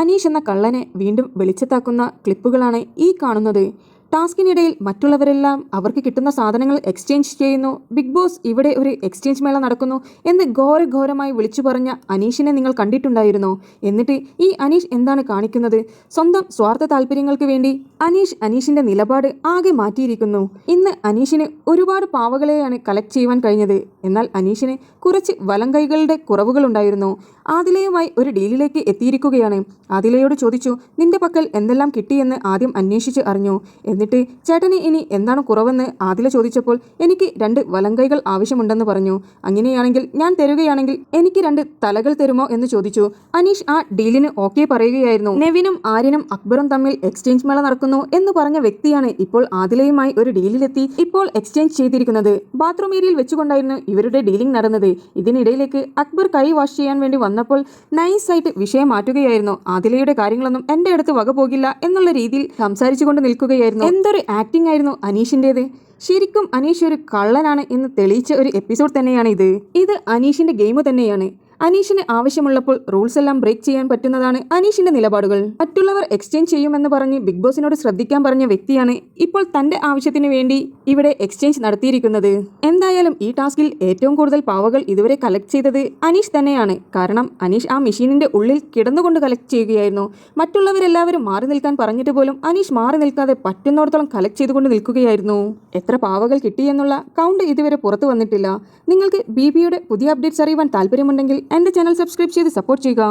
അനീഷ് എന്ന കള്ളനെ വീണ്ടും വെളിച്ചത്താക്കുന്ന ക്ലിപ്പുകളാണ് ഈ കാണുന്നത്. ടാസ്കിനിടയിൽ മറ്റുള്ളവരെല്ലാം അവർക്ക് കിട്ടുന്ന സാധനങ്ങൾ എക്സ്ചേഞ്ച് ചെയ്യുന്നു. ബിഗ് ബോസ് ഇവിടെ ഒരു എക്സ്ചേഞ്ച് മേള നടക്കുന്നു എന്ന് ഘോരമായി വിളിച്ചു പറഞ്ഞ അനീഷിനെ നിങ്ങൾ കണ്ടിട്ടുണ്ടായിരുന്നോ? എന്നിട്ട് ഈ അനീഷ് എന്താണ് കാണിക്കുന്നത്? സ്വന്തം സ്വാർത്ഥ താല്പര്യങ്ങൾക്ക് വേണ്ടി അനീഷിന്റെ നിലപാട് ആകെ മാറ്റിയിരിക്കുന്നു. ഇന്ന് അനീഷിന് ഒരുപാട് പാവകളെയാണ് കളക്ട് ചെയ്യുവാൻ കഴിഞ്ഞത്. എന്നാൽ അനീഷിന് കുറച്ച് വലംകൈകളുടെ കുറവുകളുണ്ടായിരുന്നു. ആദിലയുമായി ഒരു ഡീലിലേക്ക് എത്തിയിരിക്കുകയാണ്. ആദിലയോട് ചോദിച്ചു, നിന്റെ പക്കൽ എന്തെല്ലാം കിട്ടിയെന്ന് ആദ്യം അന്വേഷിച്ച് അറിഞ്ഞു. എന്നിട്ട് ചേട്ടന് ഇനി എന്താണ് കുറവെന്ന് ആദില ചോദിച്ചപ്പോൾ എനിക്ക് 2 വലംകൈകൾ ആവശ്യമുണ്ടെന്ന് പറഞ്ഞു. അങ്ങനെയാണെങ്കിൽ ഞാൻ തരുകയാണെങ്കിൽ എനിക്ക് 2 തലകൾ തരുമോ എന്ന് ചോദിച്ചു. അനീഷ് ആ ഡീലിന് ഓക്കെ പറയുകയായിരുന്നു. നെവിനും ആര്യനും അക്ബറും തമ്മിൽ എക്സ്ചേഞ്ച് മേള നടക്കുന്നു എന്ന് പറഞ്ഞ വ്യക്തിയാണ് ഇപ്പോൾ ആദിലയുമായി ഒരു ഡീലിലെത്തി ഇപ്പോൾ എക്സ്ചേഞ്ച് ചെയ്തിരിക്കുന്നത്. ബാത്റൂം ഏരിയയിൽ വെച്ചുകൊണ്ടായിരുന്നു ഇവരുടെ ഡീലിംഗ് നടന്നത്. ഇതിനിടയിലേക്ക് അക്ബർ കൈ വാഷ് ചെയ്യാൻ വേണ്ടി വന്നപ്പോൾ നൈസായിട്ട് വിഷയം മാറ്റുകയായിരുന്നു. ആദിലയുടെ കാര്യങ്ങളൊന്നും എന്റെ അടുത്ത് വക പോകില്ല എന്നുള്ള രീതിയിൽ സംസാരിച്ചുകൊണ്ട് നിൽക്കുകയായിരുന്നു. എന്തൊരു ആക്ടിംഗ് ആയിരുന്നു അനീഷിൻ്റെത്. ശരിക്കും അനീഷ് ഒരു കള്ളനാണ് എന്ന് തെളിയിച്ച ഒരു എപ്പിസോഡ് തന്നെയാണ് ഇത്. ഇത് അനീഷിന്റെ ഗെയിം തന്നെയാണ്. അനീഷിന് ആവശ്യമുള്ളപ്പോൾ റൂൾസ് എല്ലാം ബ്രേക്ക് ചെയ്യാൻ പറ്റുന്നതാണ് അനീഷിന്റെ നിലപാടുകൾ. മറ്റുള്ളവർ എക്സ്ചേഞ്ച് ചെയ്യുമെന്ന് പറഞ്ഞ് ബിഗ് ബോസിനോട് ശ്രദ്ധിക്കാൻ പറഞ്ഞ വ്യക്തിയാണ് ഇപ്പോൾ തന്റെ ആവശ്യത്തിന് വേണ്ടി ഇവിടെ എക്സ്ചേഞ്ച് നടത്തിയിരിക്കുന്നത്. എന്തായാലും ഈ ടാസ്കിൽ ഏറ്റവും കൂടുതൽ പാവകൾ ഇതുവരെ കളക്ട് ചെയ്തത് അനീഷ് തന്നെയാണ്. കാരണം അനീഷ് ആ മെഷീനിന്റെ ഉള്ളിൽ കിടന്നുകൊണ്ട് കളക്ട് ചെയ്യുകയായിരുന്നു. മറ്റുള്ളവരെല്ലാവരും മാറി നിൽക്കാൻ പറഞ്ഞിട്ട് പോലും അനീഷ് മാറി നിൽക്കാതെ പറ്റുന്നിടത്തോളം കളക്ട് ചെയ്തുകൊണ്ട് നിൽക്കുകയായിരുന്നു. എത്ര പാവകൾ കിട്ടിയെന്നുള്ള കൗണ്ട് ഇതുവരെ പുറത്തു വന്നിട്ടില്ല. നിങ്ങൾക്ക് BBയുടെ പുതിയ അപ്ഡേറ്റ്സ് അറിയുവാൻ താല്പര്യമുണ്ടെങ്കിൽ എന്റെ ചാനൽ സബ്സ്ക്രൈബ് ചെയ്ത് സപ്പോർട്ട് ചെയ്യുക.